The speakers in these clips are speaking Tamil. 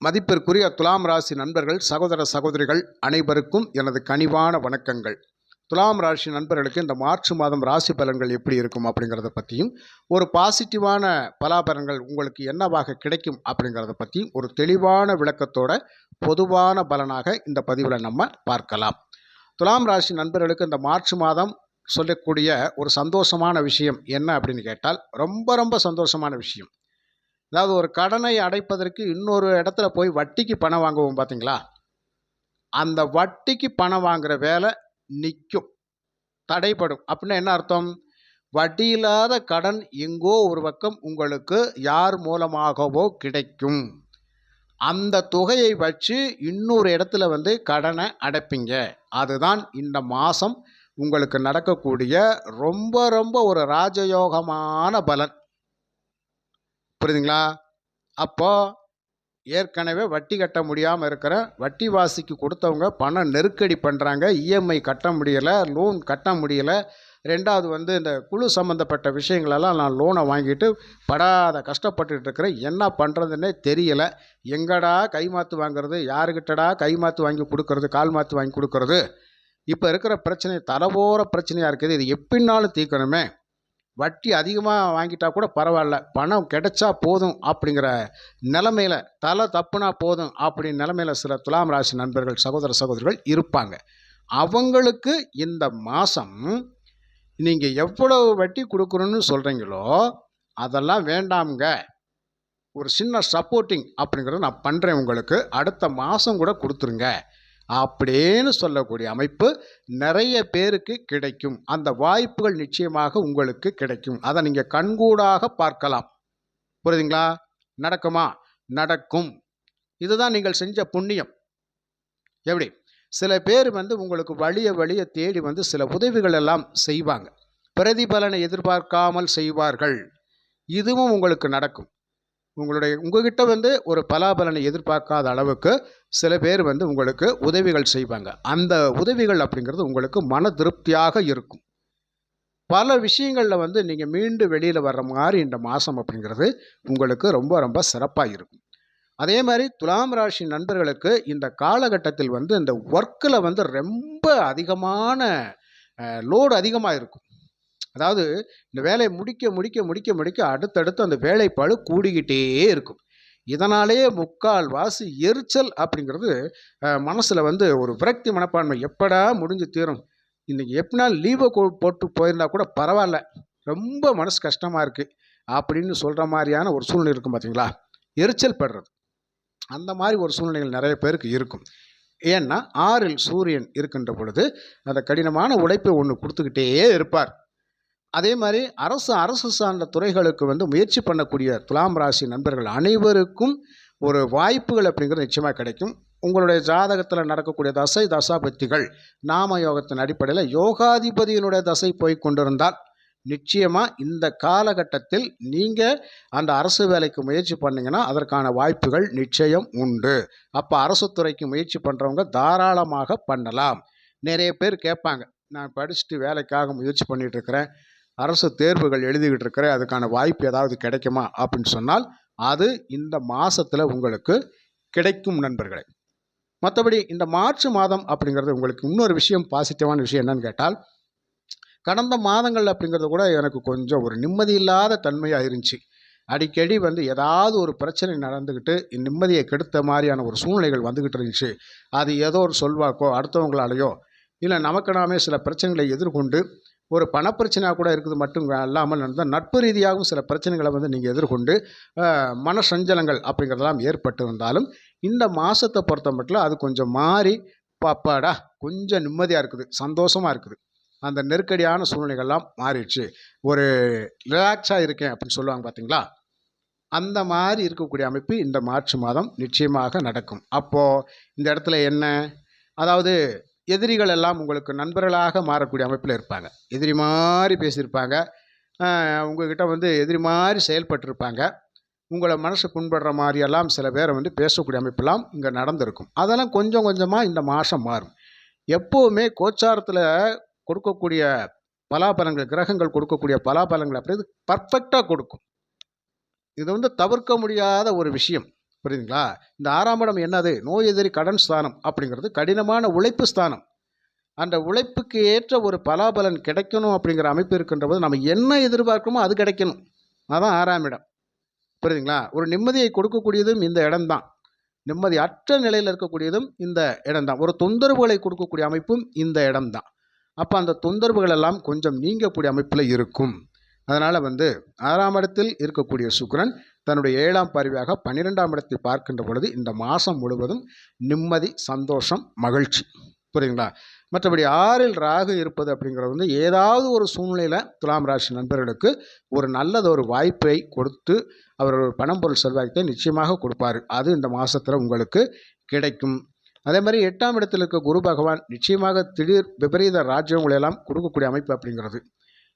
மதிப்பிற்குரிய துலாம் ராசி நண்பர்கள், சகோதர சகோதரிகள் அனைவருக்கும் எனது கனிவான வணக்கங்கள். துலாம் ராசி நண்பர்களுக்கு இந்த மார்ச் மாதம் ராசி பலன்கள் எப்படி இருக்கும் அப்படிங்கிறத பற்றியும், ஒரு பாசிட்டிவான பலாபலன்கள் உங்களுக்கு என்னவாக கிடைக்கும் அப்படிங்கிறத பற்றியும் ஒரு தெளிவான விளக்கத்தோட பொதுவான பலனாக இந்த பதிவில் நம்ம பார்க்கலாம். துலாம் ராசி நண்பர்களுக்கு இந்த மார்ச் மாதம் சொல்லக்கூடிய ஒரு சந்தோஷமான விஷயம் என்ன அப்படின்னு கேட்டால், ரொம்ப ரொம்ப சந்தோஷமான விஷயம். அதாவது ஒரு கடனை அடைப்பதற்கு இன்னொரு இடத்துல போய் வட்டிக்கு பணம் வாங்குவோம் பார்த்தீங்களா, அந்த வட்டிக்கு பணம் வாங்குற வேலை நிற்கும், தடைப்படும். அப்படின்னா என்ன அர்த்தம்? வட்டி இல்லாத கடன் எங்கோ ஒரு பக்கம் உங்களுக்கு யார் மூலமாகவோ கிடைக்கும். அந்த தொகையை வச்சு இன்னொரு இடத்துல கடனை அடைப்பீங்க. அதுதான் இந்த மாதம் உங்களுக்கு நடக்கக்கூடிய ரொம்ப ரொம்ப ஒரு ராஜயோகமான பலன். புரியுதுங்களா? அப்போ ஏற்கனவே வட்டி கட்ட முடியாமல் இருக்கிற வட்டி வாசிக்கு கொடுத்தவங்க பணம் நெருக்கடி பண்ணுறாங்க, இஎம்ஐ கட்ட முடியலை, லோன் கட்ட முடியலை. ரெண்டாவது இந்த குழு சம்மந்தப்பட்ட விஷயங்களெல்லாம் நான் லோனை வாங்கிட்டு படாத கஷ்டப்பட்டுட்டு இருக்கிறேன், என்ன பண்ணுறதுன்னே தெரியலை. எங்கடா கைமாற்று வாங்குறது, யாருக்கிட்டடா கைமாற்று வாங்கி கொடுக்கறது, கால் மாற்று வாங்கி கொடுக்கறது? இப்போ இருக்கிற பிரச்சனை தலைபோகிற பிரச்சனையாக இருக்குது. இது எப்படின்னாலும் தீர்க்கணுமே. வட்டி அதிகமாக வாங்கிட்டா கூட பரவாயில்ல, பணம் கிடைச்சா போதும் அப்படிங்கிற நிலைமையில், தலை தப்புனா போதும் அப்படிங்கிற நிலைமையில் சில துலாம் ராசி நண்பர்கள், சகோதர சகோதரிகள் இருப்பாங்க. அவங்களுக்கு இந்த மாதம் நீங்கள் எவ்வளவு வட்டி கொடுக்கணும்னு சொல்கிறீங்களோ அதெல்லாம் வேண்டாமுங்க, ஒரு சின்ன சப்போர்ட்டிங் அப்படிங்கிறத நான் பண்ணுறேன், உங்களுக்கு அடுத்த மாதம் கூட கொடுத்துருங்க அப்படின்னு சொல்லக்கூடிய அமைப்பு நிறைய பேருக்கு கிடைக்கும். அந்த வாய்ப்புகள் நிச்சயமாக உங்களுக்கு கிடைக்கும். அதை நீங்கள் கண்கூடாக பார்க்கலாம். புரியுதுங்களா? நடக்குமா? நடக்கும். இதுதான் நீங்கள் செஞ்ச புண்ணியம். எப்படி சில பேர் உங்களுக்கு வழிய தேடி சில உதவிகள் எல்லாம் செய்வாங்க, பிரதிபலனை எதிர்பார்க்காமல் செய்வார்கள். இதுவும் உங்களுக்கு நடக்கும். உங்ககிட்ட ஒரு பலாபலனை எதிர்பார்க்காத அளவுக்கு சில பேர் உங்களுக்கு உதவிகள் செய்வாங்க. அந்த உதவிகள் அப்படிங்கிறது உங்களுக்கு மன திருப்தியாக இருக்கும். பல விஷயங்களில் நீங்கள் மீண்டு வெளியில் வர்ற மாதிரி இந்த மாதம் அப்படிங்கிறது உங்களுக்கு ரொம்ப ரொம்ப சிறப்பாக இருக்கும். அதே மாதிரி துலாம் ராசி நண்பர்களுக்கு இந்த காலகட்டத்தில் இந்த ஒர்க்கில் ரொம்ப அதிகமான லோடு அதிகமாக இருக்கும். அதாவது இந்த வேலையை முடிக்க அடுத்தடுத்து அந்த வேலைப்பளு கூடிக்கிட்டே இருக்கும். இதனாலேயே முக்கால்வாசி எரிச்சல் அப்படிங்கிறது மனசில் ஒரு விரக்தி மனப்பான்மை, எப்படா முடிஞ்சு தீரும், இன்றைக்கி எப்படினா லீவை போட்டு போயிருந்தா கூட பரவாயில்ல, ரொம்ப மனசு கஷ்டமாக இருக்குது அப்படின்னு சொல்கிற மாதிரியான ஒரு சூழ்நிலை இருக்கும் பார்த்தீங்களா, எரிச்சல் படுறது. அந்த மாதிரி ஒரு சூழ்நிலைகள் நிறைய பேருக்கு இருக்கும். ஏன்னா 6இல் சூரியன் இருக்கின்ற பொழுது அந்த கடினமான உழைப்பை ஒன்று கொடுத்துக்கிட்டே இருப்பார். அதே மாதிரி அரசு சார்ந்த துறைகளுக்கு முயற்சி பண்ணக்கூடிய துலாம் ராசி நண்பர்கள் அனைவருக்கும் ஒரு வாய்ப்புகள் அப்படிங்கிறது நிச்சயமாக கிடைக்கும். உங்களுடைய ஜாதகத்தில் நடக்கக்கூடிய தசை தசாபத்திகள் நாம யோகத்தின் அடிப்படையில் யோகாதிபதியினுடைய தசை போய் கொண்டிருந்தால் நிச்சயமாக இந்த காலகட்டத்தில் நீங்கள் அந்த அரசு வேலைக்கு முயற்சி பண்ணிங்கன்னா அதற்கான வாய்ப்புகள் நிச்சயம் உண்டு. அப்போ அரசு துறைக்கு முயற்சி பண்ணுறவங்க தாராளமாக பண்ணலாம். நிறைய பேர் கேட்பாங்க, நான் படிச்சுட்டு வேலைக்காக முயற்சி பண்ணிகிட்டு இருக்கிறேன், அரசு தேர்வுகள் எழுதிக்கிட்டு இருக்கிறேன், அதுக்கான வாய்ப்பு ஏதாவது கிடைக்குமா அப்படின்னு சொன்னால் அது இந்த மாதத்தில் உங்களுக்கு கிடைக்கும் நண்பர்களே. மற்றபடி இந்த மார்ச் மாதம் அப்படிங்கிறது உங்களுக்கு இன்னொரு விஷயம், பாசிட்டிவான விஷயம் என்னன்னு கேட்டால், கடந்த மாதங்கள் அப்படிங்கிறது கூட எனக்கு கொஞ்சம் ஒரு நிம்மதி இல்லாத தன்மையாக இருந்துச்சு. அடிக்கடி ஏதாவது ஒரு பிரச்சனை நடந்துக்கிட்டு நிம்மதியை கெடுத்த மாதிரியான ஒரு சூழ்நிலைகள் வந்துக்கிட்டு இருந்துச்சு. அது ஏதோ ஒரு சொல்வாக்கோ அடுத்தவங்களாலேயோ இல்லை நமக்கு நாமே சில பிரச்சனைகளை எதிர்கொண்டு, ஒரு பணப்பிரச்சனையாக கூட இருக்குது மட்டும் இல்லாமல் நட்பு ரீதியாகவும் சில பிரச்சனைகளை நீங்கள் எதிர்கொண்டு மன சஞ்சலங்கள் அப்படிங்கிறதெல்லாம் ஏற்பட்டு இருந்தாலும் இந்த மாதத்தை பொறுத்த மட்டும் அது கொஞ்சம் மாறி பாப்பாடா கொஞ்சம் நிம்மதியாக இருக்குது, சந்தோஷமாக இருக்குது. அந்த நெருக்கடியான சூழ்நிலைகள்லாம் மாறிடுச்சு, ஒரு ரிலாக்ஸாக இருக்கேன் அப்படின்னு சொல்லுவாங்க பார்த்தீங்களா, அந்த மாதிரி இருக்கக்கூடிய அமைப்பு இந்த மார்ச் மாதம் நிச்சயமாக நடக்கும். அப்போது இந்த இடத்துல என்ன, அதாவது எதிரிகள் எல்லாம் உங்களுக்கு நண்பர்களாக மாறக்கூடிய அமைப்பில் இருப்பாங்க. எதிரி மாதிரி பேசியிருப்பாங்க, உங்கள்கிட்ட எதிரி மாதிரி செயல்பட்டிருப்பாங்க. உங்களை மனசு புண்படுற மாதிரியெல்லாம் சில பேரை பேசக்கூடிய அமைப்பெல்லாம் இங்கே நடந்திருக்கும். அதெல்லாம் கொஞ்சம் கொஞ்சமாக இந்த மாதம் மாறும். எப்போவுமே கோச்சாரத்தில் கொடுக்கக்கூடிய பலாபலங்கள், கிரகங்கள் கொடுக்கக்கூடிய பலாபலங்கள் அப்படி பர்ஃபெக்டாக கொடுக்கும். இது தவிர்க்க முடியாத ஒரு விஷயம். புரியுதுங்களா? இந்த 6ஆம் இடம் என்னது? நோய் எதிரி கடன் ஸ்தானம் அப்படிங்கிறது கடினமான உழைப்பு ஸ்தானம். அந்த உழைப்புக்கு ஏற்ற ஒரு பலாபலன் கிடைக்கணும் அப்படிங்கிற அமைப்பு இருக்கின்றபோது நம்ம என்ன எதிர்பார்க்கிறோமோ அது கிடைக்கணும். அதான் 6ஆம் இடம். புரியுதுங்களா? ஒரு நிம்மதியை கொடுக்கக்கூடியதும் இந்த இடம் தான். நிம்மதி அற்ற நிலையில் இருக்கக்கூடியதும் இந்த இடம் தான். ஒரு தொந்தரவுகளை கொடுக்கக்கூடிய அமைப்பும் இந்த இடம் தான். அப்போ அந்த தொந்தரவுகள் எல்லாம் கொஞ்சம் நீங்கக்கூடிய அமைப்பில் இருக்கும். அதனால் 6ஆம் இடத்தில் இருக்கக்கூடிய சுக்கிரன் தன்னுடைய 7ஆம் பார்வையாக 12ஆம் இடத்தை பார்க்கின்ற பொழுது இந்த மாதம் முழுவதும் நிம்மதி, சந்தோஷம், மகிழ்ச்சி. புரியுதுங்களா? மற்றபடி 6இல் ராகு இருப்பது அப்படிங்கிறது ஏதாவது ஒரு சூழ்நிலையில் துலாம் ராசி நண்பர்களுக்கு ஒரு நல்லதொரு வாய்ப்பை கொடுத்து அவர் ஒரு பணம் பொருள் செல்வாக்கை நிச்சயமாக கொடுப்பார். அது இந்த மாதத்தில் உங்களுக்கு கிடைக்கும். அதே மாதிரி 8ஆம் இடத்தில் இருக்க குரு பகவான் நிச்சயமாக திடீர் விபரீத ராஜ்யங்களை எல்லாம் கொடுக்கக்கூடிய அமைப்பு அப்படிங்கிறது.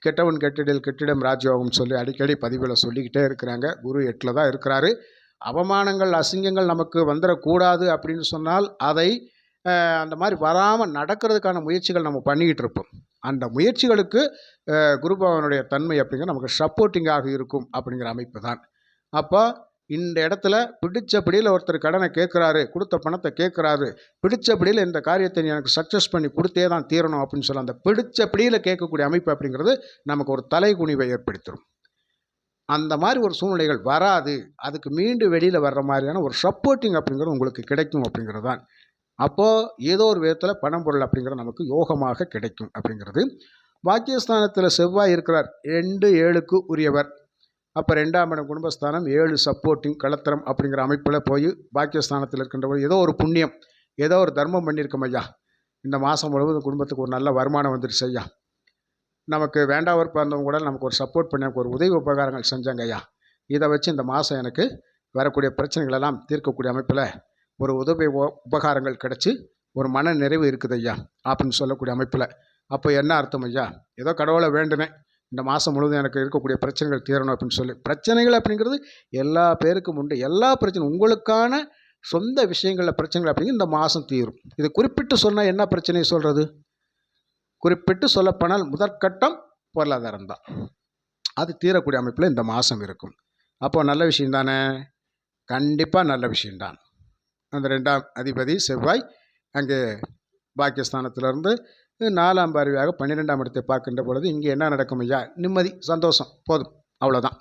கெட்டவன் கெட்டிடில் கெட்டிடம் ராஜயோகம் சொல்லி அடிக்கடி பதிவில் சொல்லிக்கிட்டே இருக்கிறாங்க. குரு 8ல் தான் இருக்கிறாரு. அவமானங்கள், அசிங்கங்கள் நமக்கு வந்துடக்கூடாது அப்படின்னு சொன்னால் அதை அந்த மாதிரி வராமல் நடக்கிறதுக்கான முயற்சிகள் நம்ம பண்ணிக்கிட்டு இருப்போம். அந்த முயற்சிகளுக்கு குரு பகவானுடைய தன்மை அப்படிங்கிற நமக்கு சப்போர்ட்டிங்காக இருக்கும் அப்படிங்கிற அமைப்பு தான். அப்போ இந்த இடத்துல பிடிச்சபடியில் ஒருத்தர் கடனை கேட்குறாரு, கொடுத்த பணத்தை கேட்குறாரு, பிடிச்சபடியில் இந்த காரியத்தை எனக்கு சக்ஸஸ் பண்ணி கொடுத்தே தான் தீரணும் அப்படின்னு சொல்லி அந்த பிடிச்சபடியில் கேட்கக்கூடிய அமைப்பு அப்படிங்கிறது நமக்கு ஒரு தலைகுனிவை ஏற்படுத்திடும். அந்த மாதிரி ஒரு சூழ்நிலைகள் வராது. அதுக்கு மீண்டு வெளியில் வர்ற மாதிரியான ஒரு சப்போர்ட்டிங் அப்படிங்கிறது உங்களுக்கு கிடைக்கும் அப்படிங்கிறது தான். அப்போது ஏதோ ஒரு விதத்தில் பணம் பொருள் அப்படிங்கிறது நமக்கு யோகமாக கிடைக்கும் அப்படிங்கிறது. பாக்கியஸ்தானத்தில் செவ்வாய் இருக்கிறார். 2-7க்கு உரியவர். அப்போ 2ஆம் இடம் குடும்பஸ்தானம், 7 சப்போர்ட்டிங் களத்திரம் அப்படிங்கிற அமைப்பில் போய் பாக்கியஸ்தானத்தில் இருக்கின்றவர் ஏதோ ஒரு புண்ணியம், ஏதோ ஒரு தர்மம் பண்ணியிருக்கோம் ஐயா, இந்த மாதம் முழுவதும் குடும்பத்துக்கு ஒரு நல்ல வருமானம் வந்துடுச்சு ஐயா, நமக்கு வேண்டாவர் பிறந்தவங்க கூட நமக்கு ஒரு சப்போர்ட் பண்ணி எனக்கு ஒரு உதவி உபகாரங்கள் செஞ்சாங்க ஐயா, இதை வச்சு இந்த மாதம் எனக்கு வரக்கூடிய பிரச்சனைகளெல்லாம் தீர்க்கக்கூடிய அமைப்பில் ஒரு உதவி உபகாரங்கள் கிடச்சி ஒரு மன நிறைவு இருக்குது ஐயா அப்படின்னு சொல்லக்கூடிய அமைப்பில். அப்போ என்ன அர்த்தம் ஐயா? ஏதோ கடவுளை வேண்டுனேன், இந்த மாதம் முழுவதும் எனக்கு இருக்கக்கூடிய பிரச்சனைகள் தீரணும் அப்படின்னு சொல்லி. பிரச்சனைகள் அப்படிங்கிறது எல்லா பேருக்கும் உண்டு. எல்லா பிரச்சனையும் உங்களுக்கான சொந்த விஷயங்களில் பிரச்சனைகள் அப்படிங்கிறது இந்த மாதம் தீரும். இது குறிப்பிட்டு சொன்னால் என்ன பிரச்சனையை சொல்கிறது? குறிப்பிட்டு சொல்லப்போனால் முதற்கட்டம் பொருளாதாரம் தான். அது தீரக்கூடிய அமைப்பில் இந்த மாதம் இருக்கும். அப்போது நல்ல விஷயம் தானே? கண்டிப்பாக நல்ல விஷயம்தான். அந்த 2ஆம் அதிபதி செவ்வாய் அங்கே பாக்கியஸ்தானத்திலிருந்து 4ஆம் பார்வையாக 12ஆம் இடத்தை பார்க்கின்ற பொழுது இங்கே என்ன நடக்கும் ஐயா? நிம்மதி, சந்தோஷம், போதும், அவ்வளோதான்.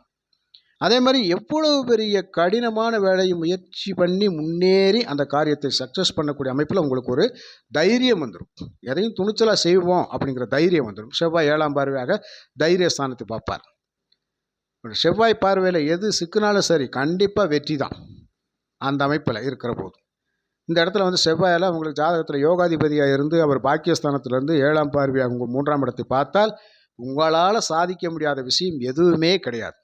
அதே மாதிரி எவ்வளவு பெரிய கடினமான வேலையை முயற்சி பண்ணி முன்னேறி அந்த காரியத்தை சக்ஸஸ் பண்ணக்கூடிய அமைப்பில் உங்களுக்கு ஒரு தைரியம் வந்துடும். எதையும் துணிச்சலாக செய்வோம் அப்படிங்கிற தைரியம் வந்துடும். செவ்வாய் 7ஆம் பார்வையாக தைரிய ஸ்தானத்தை பார்ப்பார். செவ்வாய் பார்வையில் எது சிக்கினாலும் சரி, கண்டிப்பாக வெற்றி தான் அந்த அமைப்பில் இருக்கிற போது. இந்த இடத்துல செவ்வாயால் உங்களுக்கு ஜாதகத்தில் யோகாதிபதியாக இருந்து அவர் பாக்கியஸ்தானத்திலேருந்து 7ஆம் பார்வையாக உங்கள் 3ஆம் இடத்தை பார்த்தால் உங்களால் சாதிக்க முடியாத விஷயம் எதுவுமே கிடையாது.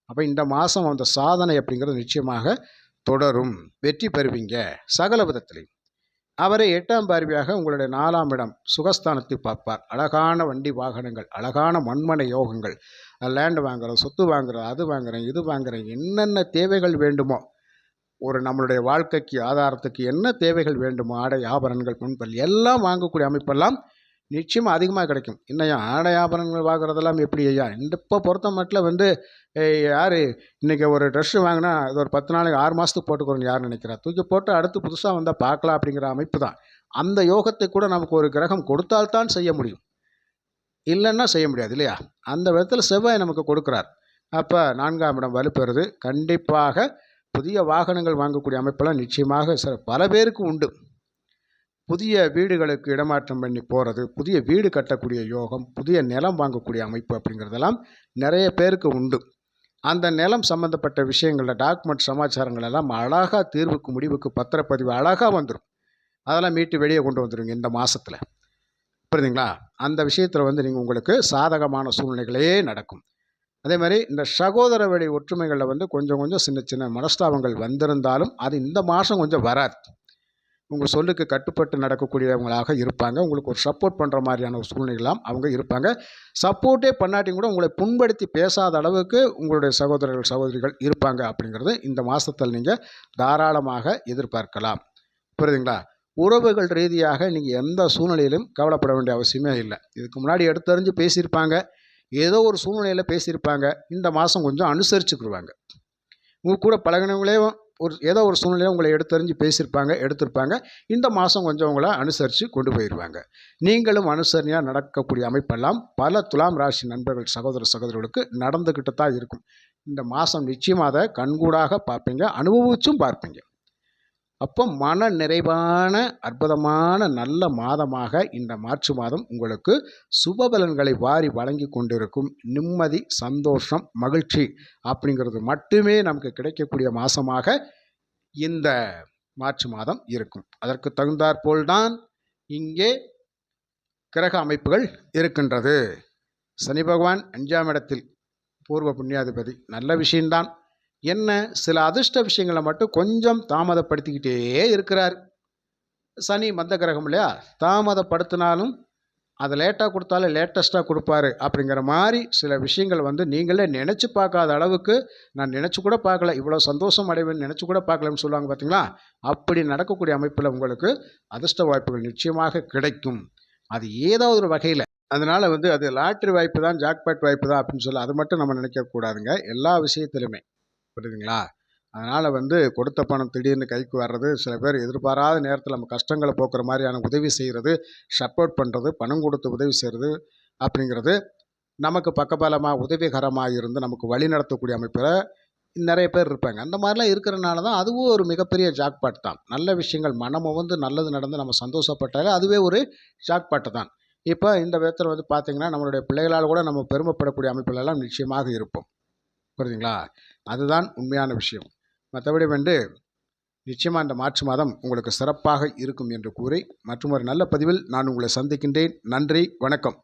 அப்போ இந்த மாதம் அந்த சாதனை அப்படிங்கிறது நிச்சயமாக தொடரும். வெற்றி பெறுவீங்க சகல விதத்திலையும். அவரை 8ஆம் பார்வையாக உங்களுடைய 4ஆம் இடம் சுகஸ்தானத்தை பார்ப்பார். அழகான வண்டி வாகனங்கள், அழகான மண்மனை யோகங்கள், லேண்டு வாங்குறோம், சொத்து வாங்குறோம், அது வாங்குறேன், இது வாங்குறேன், என்னென்ன தேவைகள் வேண்டுமோ, ஒரு நம்மளுடைய வாழ்க்கைக்கு ஆதாரத்துக்கு என்ன தேவைகள் வேண்டுமோ, ஆடை ஆபரணங்கள் பொன்பல் எல்லாம் வாங்கக்கூடிய அமைப்பெல்லாம் நிச்சயமாக அதிகமாக கிடைக்கும். இன்னையா ஆடை ஆபரணங்கள் வாங்குறதெல்லாம் எப்படி ஐயா? இப்போ பொறுத்த மட்டும் யார் இன்றைக்கி ஒரு ட்ரெஸ்ஸு வாங்கினா அது ஒரு 10 நாளைக்கு 6 மாதத்துக்கு போட்டுக்கிறோன்னு யார் நினைக்கிறா? தூக்கி போட்டு அடுத்து புதுசாக வந்தால் பார்க்கலாம் அப்படிங்கிற அமைப்பு தான். அந்த யோகத்தை கூட நமக்கு ஒரு கிரகம் கொடுத்தால்தான் செய்ய முடியும், இல்லைன்னா செய்ய முடியாது இல்லையா? அந்த விதத்தில் செவ்வாய் நமக்கு கொடுக்குறார். அப்போ 4ஆம் இடம் வலுப்பெறுது. கண்டிப்பாக புதிய வாகனங்கள் வாங்கக்கூடிய அமைப்பெல்லாம் நிச்சயமாக பல பேருக்கு உண்டு. புதிய வீடுகளுக்கு இடமாற்றம் பண்ணி போகிறது, புதிய வீடு கட்டக்கூடிய யோகம், புதிய நிலம் வாங்கக்கூடிய அமைப்பு அப்படிங்கிறதெல்லாம் நிறைய பேருக்கு உண்டு. அந்த நிலம் சம்மந்தப்பட்ட விஷயங்களில் டாக்குமெண்ட் சமாச்சாரங்கள் எல்லாம் அழகாக தீர்வுக்கு முடிவுக்கு பத்திரப்பதிவு அழகாக வந்துடும். அதெல்லாம் மீட்டு வெளியே கொண்டு வந்துடுங்க இந்த மாதத்தில். புரியுதுங்களா? அந்த விஷயத்தில் நீங்கள் உங்களுக்கு சாதகமான சூழ்நிலைகளே நடக்கும். அதே மாதிரி இந்த சகோதர வழி ஒற்றுமைகளில் கொஞ்சம் கொஞ்சம் சின்ன சின்ன மனஸ்தாபங்கள் வந்திருந்தாலும் அது இந்த மாதம் கொஞ்சம் வராது. உங்கள் சொல்லுக்கு கட்டுப்பட்டு நடக்கக்கூடியவங்களாக இருப்பாங்க. உங்களுக்கு ஒரு சப்போர்ட் பண்ணுற மாதிரியான ஒரு சூழ்நிலைலாம் அவங்க இருப்பாங்க. சப்போர்ட்டே பண்ணாட்டி கூட உங்களை புண்படுத்தி பேசாத அளவுக்கு உங்களுடைய சகோதரர்கள் சகோதரிகள் இருப்பாங்க அப்படிங்கிறது இந்த மாதத்தில் நீங்கள் தாராளமாக எதிர்பார்க்கலாம். புரியுதுங்களா? உறவுகள் ரீதியாக நீங்கள் எந்த சூழ்நிலையிலும் கவலைப்பட வேண்டிய அவசியமே இல்லை. இதுக்கு முன்னாடி எடுத்தறிஞ்சு பேசியிருப்பாங்க, ஏதோ ஒரு சூழ்நிலையில் பேசியிருப்பாங்க. இந்த மாதம் கொஞ்சம் அனுசரிச்சுக்கிடுவாங்க. உங்கள் கூட பழகினவங்களே ஏதோ ஒரு சூழ்நிலையை உங்களை எடுத்தறிஞ்சு எடுத்திருப்பாங்க. இந்த மாதம் கொஞ்சம் உங்களை அனுசரித்து கொண்டு போயிடுவாங்க. நீங்களும் அனுசரணையாக நடக்கக்கூடிய அமைப்பெல்லாம் பல துலாம் ராசி நண்பர்கள் சகோதரர்களுக்கு நடந்துக்கிட்டு தான் இருக்கும். இந்த மாதம் நிச்சயமாக அதை கண்கூடாக பார்ப்பீங்க, அனுபவிச்சும் பார்ப்பீங்க. அப்போ மன நிறைவான அற்புதமான நல்ல மாதமாக இந்த மார்ச் மாதம் உங்களுக்கு சுபபலன்களை வாரி வழங்கி கொண்டிருக்கும். நிம்மதி, சந்தோஷம், மகிழ்ச்சி அப்படிங்கிறது மட்டுமே நமக்கு கிடைக்கக்கூடிய மாதமாக இந்த மார்ச் மாதம் இருக்கும். அதற்கு தகுந்தாற்போல்தான் இங்கே கிரக அமைப்புகள் இருக்கின்றது. சனி பகவான் 5ஆம் இடத்தில் பூர்வ புண்ணியாதிபதி, நல்ல விஷயம்தான். என்ன, சில அதிர்ஷ்ட விஷயங்களை மட்டும் கொஞ்சம் தாமதப்படுத்திக்கிட்டே இருக்கிறார். சனி மந்த கிரகம் இல்லையா, தாமதப்படுத்தினாலும் அதை லேட்டாக கொடுத்தாலும் லேட்டஸ்ட்டாக கொடுப்பாரு அப்படிங்கிற மாதிரி சில விஷயங்கள் நீங்களே நினச்சி பார்க்காத அளவுக்கு, நான் நினச்சி கூட பார்க்கல, இவ்வளோ சந்தோஷம் அடைவேன்னு நினச்சி கூட பார்க்கலன்னு சொல்லுவாங்க பார்த்தீங்களா, அப்படி நடக்கக்கூடிய அமைப்பில் உங்களுக்கு அதிர்ஷ்ட வாய்ப்புகள் நிச்சயமாக கிடைக்கும். அது ஏதாவது ஒரு வகையில், அதனால் அது லாட்ரி வாய்ப்பு தான், ஜாக்பாட் வாய்ப்பு தான் அப்படின்னு சொல்லி அது மட்டும் நம்ம நினைக்கக்கூடாதுங்க. எல்லா விஷயத்துலையுமே புரியுதுங்களா. அதனால் கொடுத்த பணம் திடீர்னு கைக்கு வர்றது, சில பேர் எதிர்பாராத நேரத்தில் நம்ம கஷ்டங்களை போக்குற மாதிரியான உதவி செய்கிறது, சப்போர்ட் பண்ணுறது, பணம் கொடுத்து உதவி செய்கிறது அப்படிங்கிறது நமக்கு பக்கபலமாக உதவிகரமாக இருந்து நமக்கு வழி நடத்தக்கூடிய அமைப்பில் நிறைய பேர் இருப்பாங்க. அந்த மாதிரிலாம் இருக்கிறனால தான் அதுவும் ஒரு மிகப்பெரிய ஜாக்பாட் தான். நல்ல விஷயங்கள் மனமும் நல்லது நடந்து நம்ம சந்தோஷப்பட்டாலே அதுவே ஒரு ஜாக்பாட்டு தான். இப்போ இந்த விதத்தில் பார்த்திங்கன்னா நம்மளுடைய பிள்ளைகளால் கூட நம்ம பெருமைப்படக்கூடிய அமைப்பிலெல்லாம் நிச்சயமாக இருப்போம். புரியுதுங்களா. அதுதான் உண்மையான விஷயம். மற்றபடி நிச்சயமாக இந்த மார்ச் மாதம் உங்களுக்கு சிறப்பாக இருக்கும் என்று கூறி மற்றும் ஒரு நல்ல பதிவில் நான் உங்களை சந்திக்கின்றேன். நன்றி, வணக்கம்.